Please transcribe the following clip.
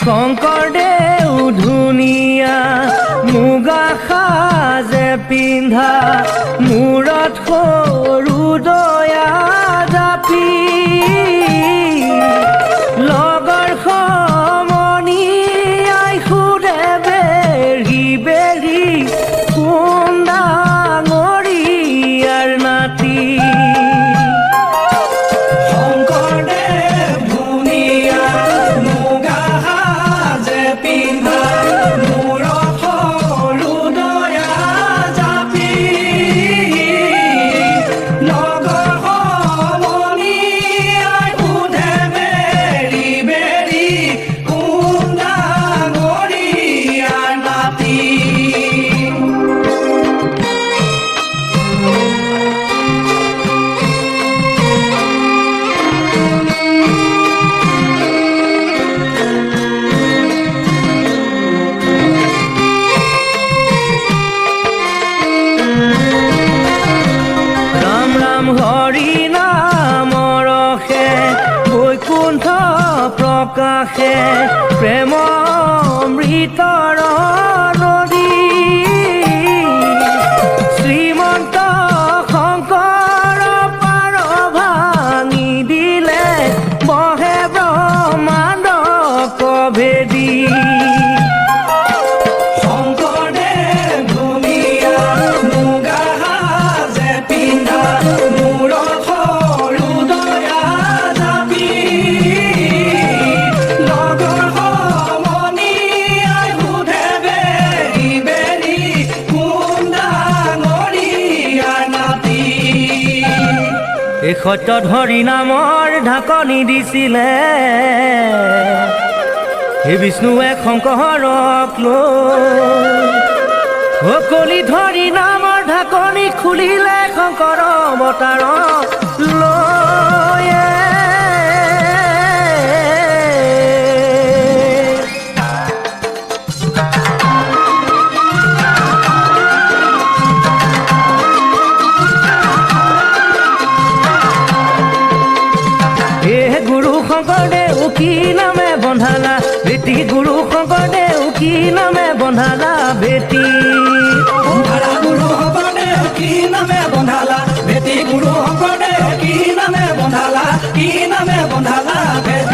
শংকৰদেউ ধুনীয়া মুগা সাজে পিন্ধা মূৰত সৰু দয়া জাপি লগৰ সমনি আই সুধে বেৰি বেৰি কোন ডাঙৰীয়াৰ নাতি প্ৰকাশে প্ৰেম অমৃতৰ নদী শ্ৰীমন্ত শংকৰ পাৰ ভাঙি দিলে বহে ব্ৰহ্মাণ্ড কভেদী এই সত্যত হৰি নামৰ ঢাকনি দিছিলে হে বিষ্ণুৱে শংকৰক লৈ কলি ধৰি নামৰ ঢাকনি খুলিলে শংকৰ অৱতাৰ লৈ শংকৰদেউ কি নামে বন্ধালা বেটি গুৰু শংকৰদেউ কি নামে বন্ধালা বেটি গুৰু শংকৰদেউ কি নামে বন্ধালা বেটি গুৰু শংকৰদেউ কি নামে বন্ধালা বেটি